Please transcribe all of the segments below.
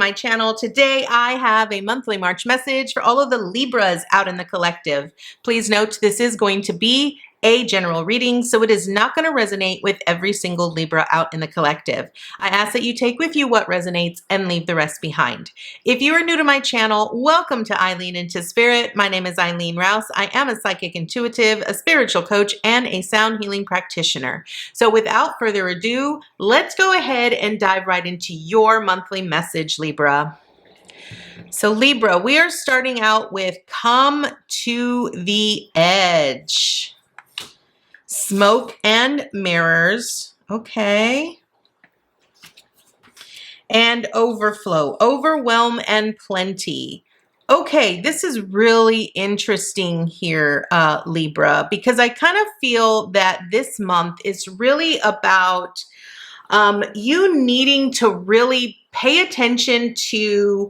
my channel. Today I have a monthly March message for all of the Libras out in the collective. Please note this is going to be a general reading, so it is not going to resonate with every single Libra out in the collective. I ask that you take with you what resonates and leave the rest behind. If you are new to my channel, welcome to Eileen into Spirit. My name is Eileen Rouse. I am a psychic intuitive, a spiritual coach, and a sound healing practitioner. So without further ado, let's go ahead and dive right into your monthly message, Libra. So Libra, we are starting out with come to the edge. Smoke and mirrors. Okay. And overflow, overwhelm and plenty. Okay, this is really interesting here, Libra, because I kind of feel that this month is really about you needing to really pay attention to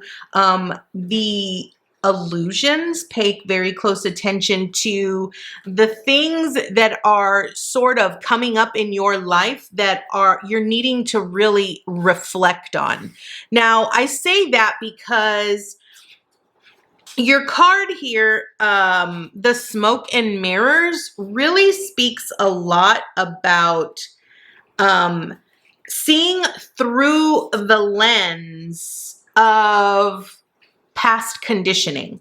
the illusions, pay very close attention to the things that are sort of coming up in your life that you're needing to really reflect on. Now, I say that because your card here, the smoke and mirrors, really speaks a lot about seeing through the lens of past conditioning.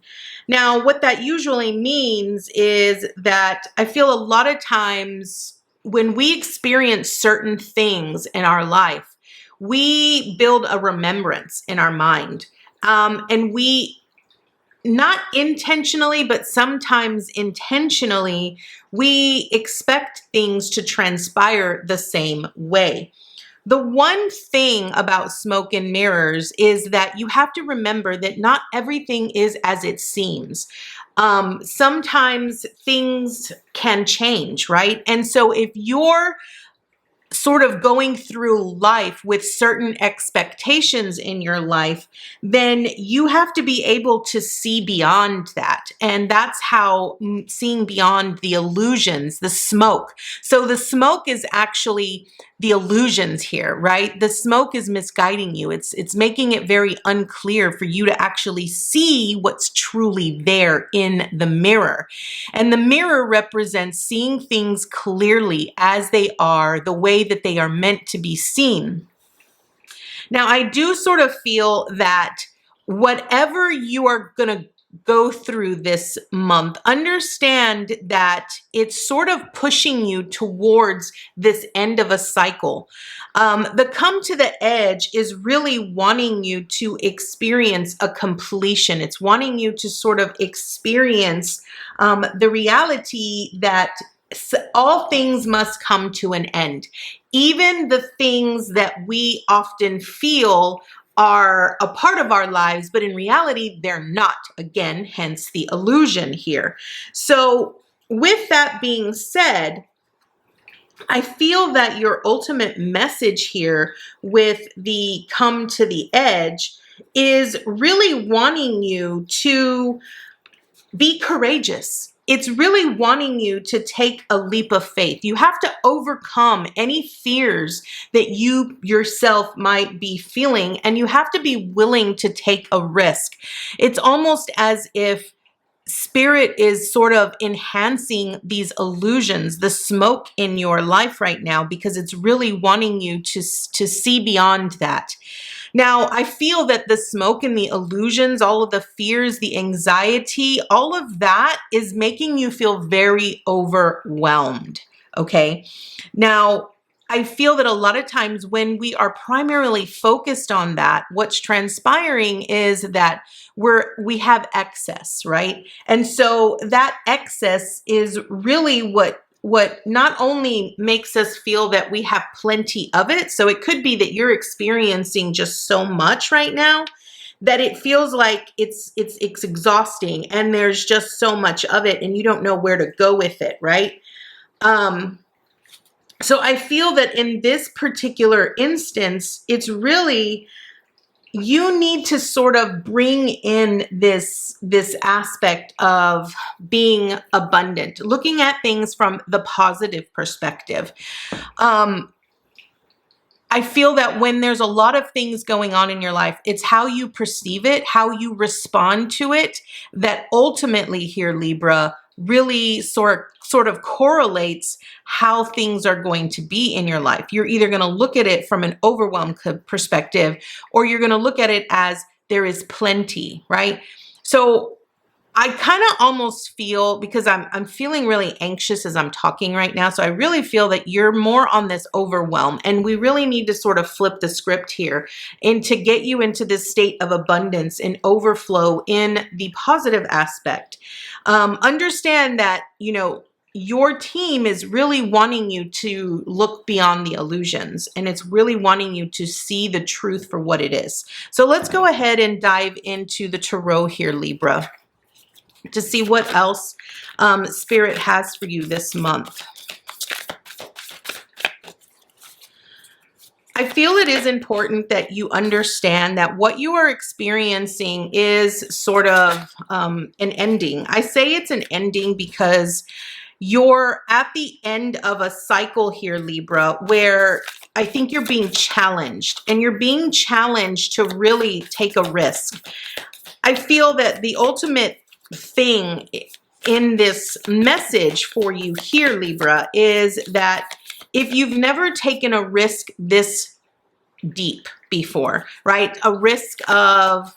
Now, what that usually means is that I feel a lot of times when we experience certain things in our life, we build a remembrance in our mind. And we, not intentionally, but sometimes intentionally, we expect things to transpire the same way. The one thing about smoke and mirrors is that you have to remember that not everything is as it seems. Sometimes things can change, right? And so if you're sort of going through life with certain expectations in your life, then you have to be able to see beyond that. And that's how seeing beyond the illusions, the smoke. So the smoke is actually the illusions here, right? The smoke is misguiding you. It's making it very unclear for you to actually see what's truly there in the mirror. And the mirror represents seeing things clearly as they are, the way that they are meant to be seen. Now, I do sort of feel that whatever you are going to go through this month, understand that it's sort of pushing you towards this end of a cycle. The come to the edge is really wanting you to experience a completion. It's wanting you to sort of experience the reality that all things must come to an end. Even the things that we often feel are a part of our lives, but in reality, they're not. Again, hence the illusion here. So with that being said, I feel that your ultimate message here with the come to the edge is really wanting you to be courageous. It's really wanting you to take a leap of faith. You have to overcome any fears that you yourself might be feeling, and you have to be willing to take a risk. It's almost as if Spirit is sort of enhancing these illusions, the smoke in your life right now, because it's really wanting you to see beyond that. Now, I feel that the smoke and the illusions, all of the fears, the anxiety, all of that is making you feel very overwhelmed, okay? Now, I feel that a lot of times when we are primarily focused on that, what's transpiring is that we have excess, right? And so that excess is really what not only makes us feel that we have plenty of it. So it could be that you're experiencing just so much right now that it feels like it's exhausting and there's just so much of it and you don't know where to go with it, right? So I feel that in this particular instance, it's really, you need to sort of bring in this aspect of being abundant, looking at things from the positive perspective. I feel that when there's a lot of things going on in your life, it's how you perceive it, how you respond to it, that ultimately here, Libra, really sort of correlates how things are going to be in your life. You're either going to look at it from an overwhelmed perspective, or you're going to look at it as there is plenty, right? So I kind of almost feel, because I'm feeling really anxious as I'm talking right now, so I really feel that you're more on this overwhelm, and we really need to sort of flip the script here and to get you into this state of abundance and overflow in the positive aspect. Understand that, you know, your team is really wanting you to look beyond the illusions, and it's really wanting you to see the truth for what it is. So let's go ahead and dive into the tarot here, Libra, to see what else Spirit has for you this month. I feel it is important that you understand that what you are experiencing is sort of an ending. I say it's an ending because you're at the end of a cycle here, Libra, where I think you're being challenged, and you're being challenged to really take a risk. I feel that the ultimate thing in this message for you here, Libra, is that if you've never taken a risk this deep before, right? A risk of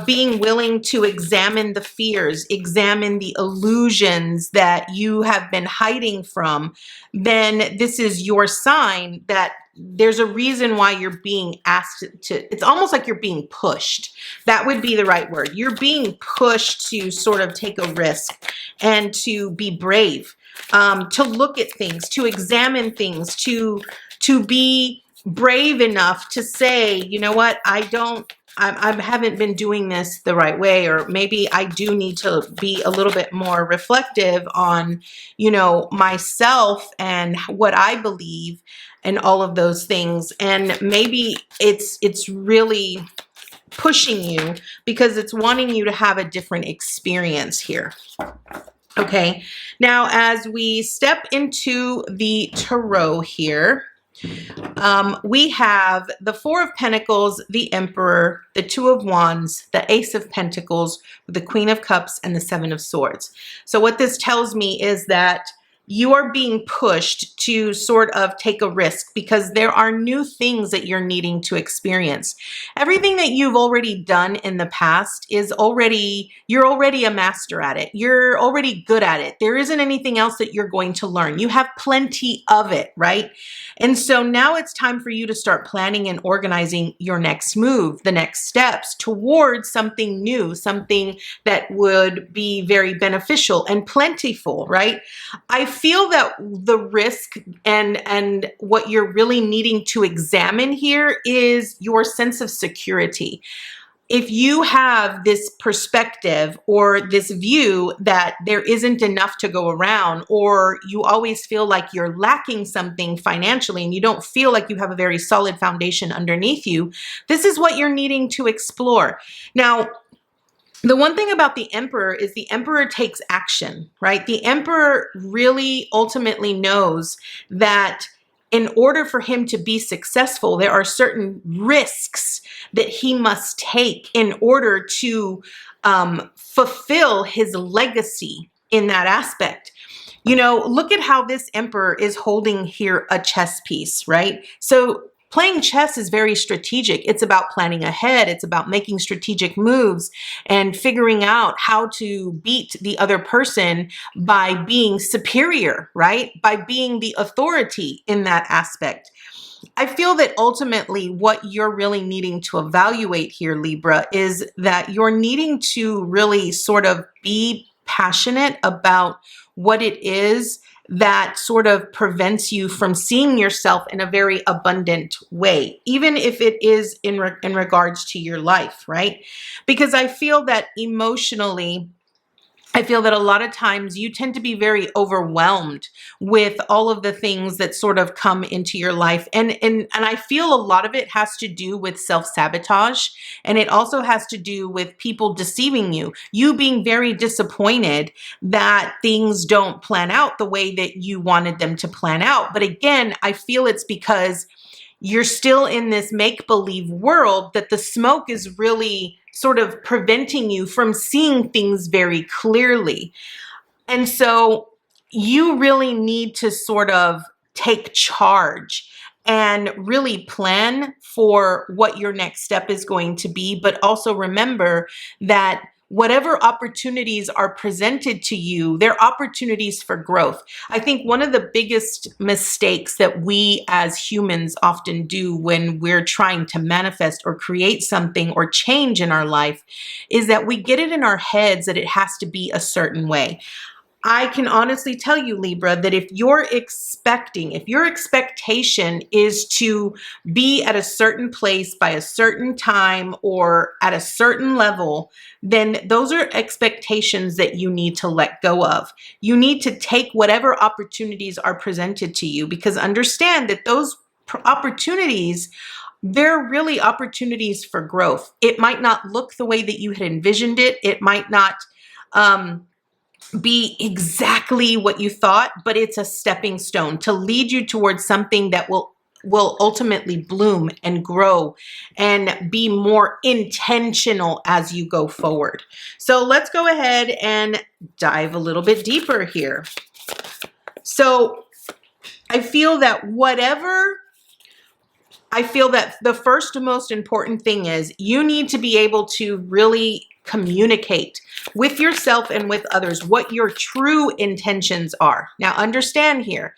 being willing to examine the fears, examine the illusions that you have been hiding from, then this is your sign that there's a reason why you're being asked to, it's almost like you're being pushed. That would be the right word. You're being pushed to sort of take a risk and to be brave, to look at things, to examine things, to be brave enough to say, you know what, I haven't been doing this the right way, or maybe I do need to be a little bit more reflective on, you know, myself and what I believe and all of those things. And maybe it's really pushing you because it's wanting you to have a different experience here. Okay, now as we step into the tarot here, we have the Four of Pentacles, the Emperor, the Two of Wands, the Ace of Pentacles, the Queen of Cups, and the Seven of Swords. So what this tells me is that you are being pushed to sort of take a risk because there are new things that you're needing to experience. Everything that you've already done in the past is you're already a master at it. You're already good at it. There isn't anything else that you're going to learn. You have plenty of it, right? And so now it's time for you to start planning and organizing your next move, the next steps towards something new, something that would be very beneficial and plentiful, right? I feel that the risk and what you're really needing to examine here is your sense of security. If you have this perspective or this view that there isn't enough to go around, or you always feel like you're lacking something financially and you don't feel like you have a very solid foundation underneath you, this is what you're needing to explore. Now, the one thing about the Emperor is the Emperor takes action, right? The Emperor really ultimately knows that in order for him to be successful, there are certain risks that he must take in order to fulfill his legacy in that aspect. You know, look at how this Emperor is holding here a chess piece, right? So playing chess is very strategic. It's about planning ahead. It's about making strategic moves and figuring out how to beat the other person by being superior, right? By being the authority in that aspect. I feel that ultimately what you're really needing to evaluate here, Libra, is that you're needing to really sort of be passionate about what it is that sort of prevents you from seeing yourself in a very abundant way, even if it is in regards to your life, right? Because I feel that emotionally, I feel that a lot of times you tend to be very overwhelmed with all of the things that sort of come into your life. And I feel a lot of it has to do with self-sabotage. And it also has to do with people deceiving you, you being very disappointed that things don't plan out the way that you wanted them to plan out. But again, I feel it's because you're still in this make-believe world that the smoke is really sort of preventing you from seeing things very clearly. And so you really need to sort of take charge and really plan for what your next step is going to be. But also remember that whatever opportunities are presented to you, they're opportunities for growth. I think one of the biggest mistakes that we as humans often do when we're trying to manifest or create something or change in our life is that we get it in our heads that it has to be a certain way. I can honestly tell you, Libra, that if your expectation is to be at a certain place by a certain time or at a certain level, then those are expectations that you need to let go of. You need to take whatever opportunities are presented to you, because understand that those opportunities, they're really opportunities for growth. It might not look the way that you had envisioned it. It might not, be exactly what you thought, but it's a stepping stone to lead you towards something that will ultimately bloom and grow and be more intentional as you go forward. So let's go ahead and dive a little bit deeper here. So I feel that the first most important thing is you need to be able to really communicate with yourself and with others what your true intentions are. Now, understand here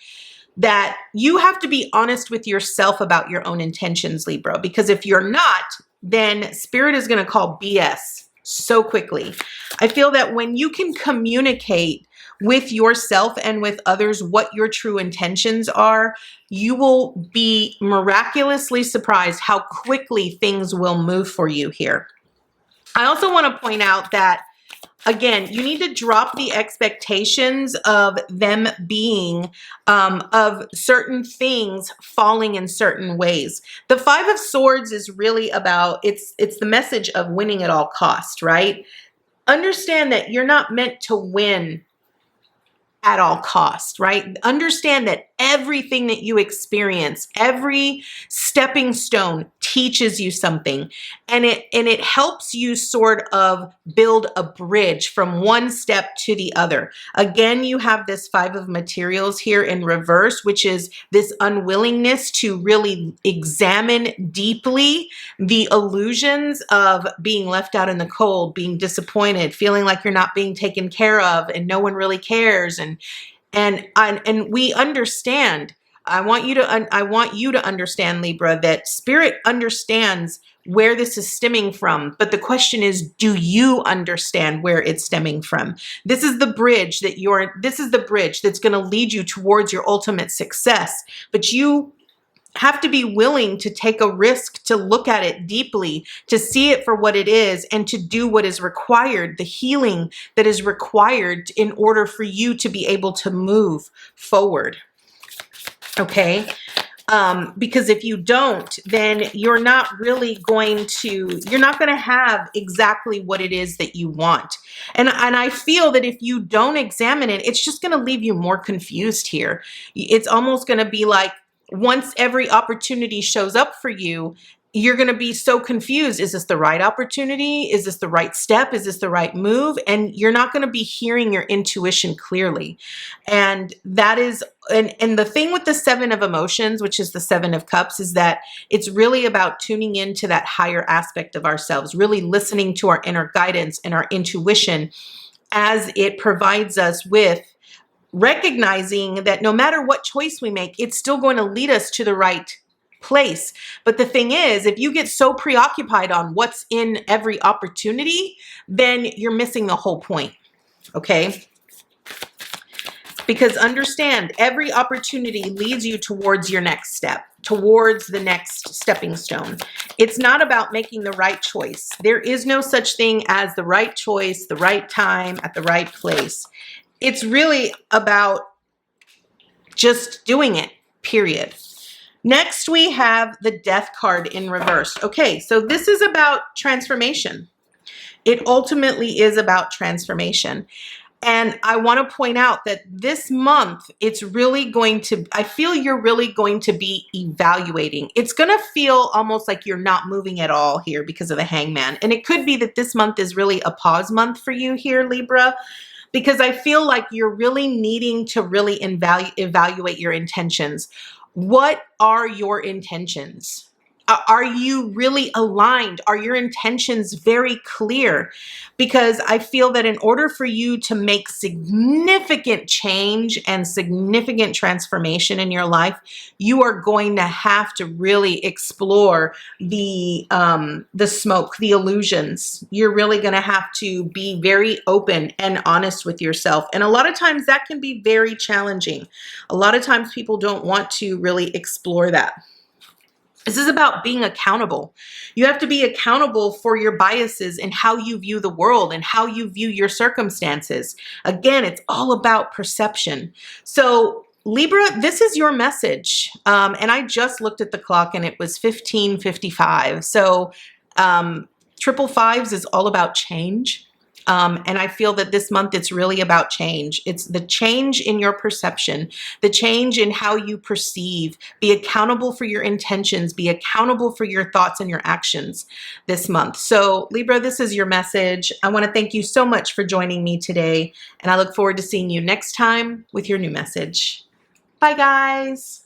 that you have to be honest with yourself about your own intentions, Libra, because if you're not, then Spirit is going to call BS so quickly. I feel that when you can communicate with yourself and with others what your true intentions are, you will be miraculously surprised how quickly things will move for you here. I also want to point out that, again, you need to drop the expectations of them being, of certain things falling in certain ways. The Five of Swords is really about, it's the message of winning at all costs, right? Understand that you're not meant to win at all costs, right? Understand that everything that you experience, every stepping stone teaches you something, and it helps you sort of build a bridge from one step to the other. Again, you have this Five of Materials here in reverse, which is this unwillingness to really examine deeply the illusions of being left out in the cold, being disappointed, feeling like you're not being taken care of and no one really cares. And we understand. I want you to understand, Libra, that Spirit understands where this is stemming from. But the question is, do you understand where it's stemming from? This is the bridge that's going to lead you towards your ultimate success. But you have to be willing to take a risk, to look at it deeply, to see it for what it is, and to do what is required, the healing that is required in order for you to be able to move forward. Okay? Because if you don't, then you're not going to have exactly what it is that you want. And I feel that if you don't examine it, it's just going to leave you more confused here. It's almost going to be like, once every opportunity shows up for you, you're going to be so confused. Is this the right opportunity? Is this the right step? Is this the right move? And you're not going to be hearing your intuition clearly. And that is, and the thing with the Seven of Emotions, which is the Seven of Cups, is that it's really about tuning into that higher aspect of ourselves, really listening to our inner guidance and our intuition as it provides us with recognizing that no matter what choice we make, it's still going to lead us to the right place. But the thing is, if you get so preoccupied on what's in every opportunity, then you're missing the whole point. Okay? Because understand, every opportunity leads you towards your next step, towards the next stepping stone. It's not about making the right choice. There is no such thing as the right choice, the right time, at the right place. It's really about just doing it, period. Next, we have the Death card in reverse. Okay, so this is about transformation. It ultimately is about transformation. And I want to point out that this month, it's really going to, I feel you're really going to be evaluating. It's going to feel almost like you're not moving at all here because of the Hangman. And it could be that this month is really a pause month for you here, Libra, because I feel like you're really needing to really evaluate your intentions. What are your intentions? Are you really aligned? Are your intentions very clear? Because I feel that in order for you to make significant change and significant transformation in your life, you are going to have to really explore the smoke, the illusions. You're really going to have to be very open and honest with yourself. And a lot of times that can be very challenging. A lot of times people don't want to really explore that. This is about being accountable. You have to be accountable for your biases and how you view the world and how you view your circumstances. Again, it's all about perception. So Libra, this is your message. And I just looked at the clock and it was 15:55. So triple fives is all about change. And I feel that this month it's really about change. It's the change in your perception, the change in how you perceive. Be accountable for your intentions, be accountable for your thoughts and your actions this month. So Libra, this is your message. I want to thank you so much for joining me today. And I look forward to seeing you next time with your new message. Bye, guys.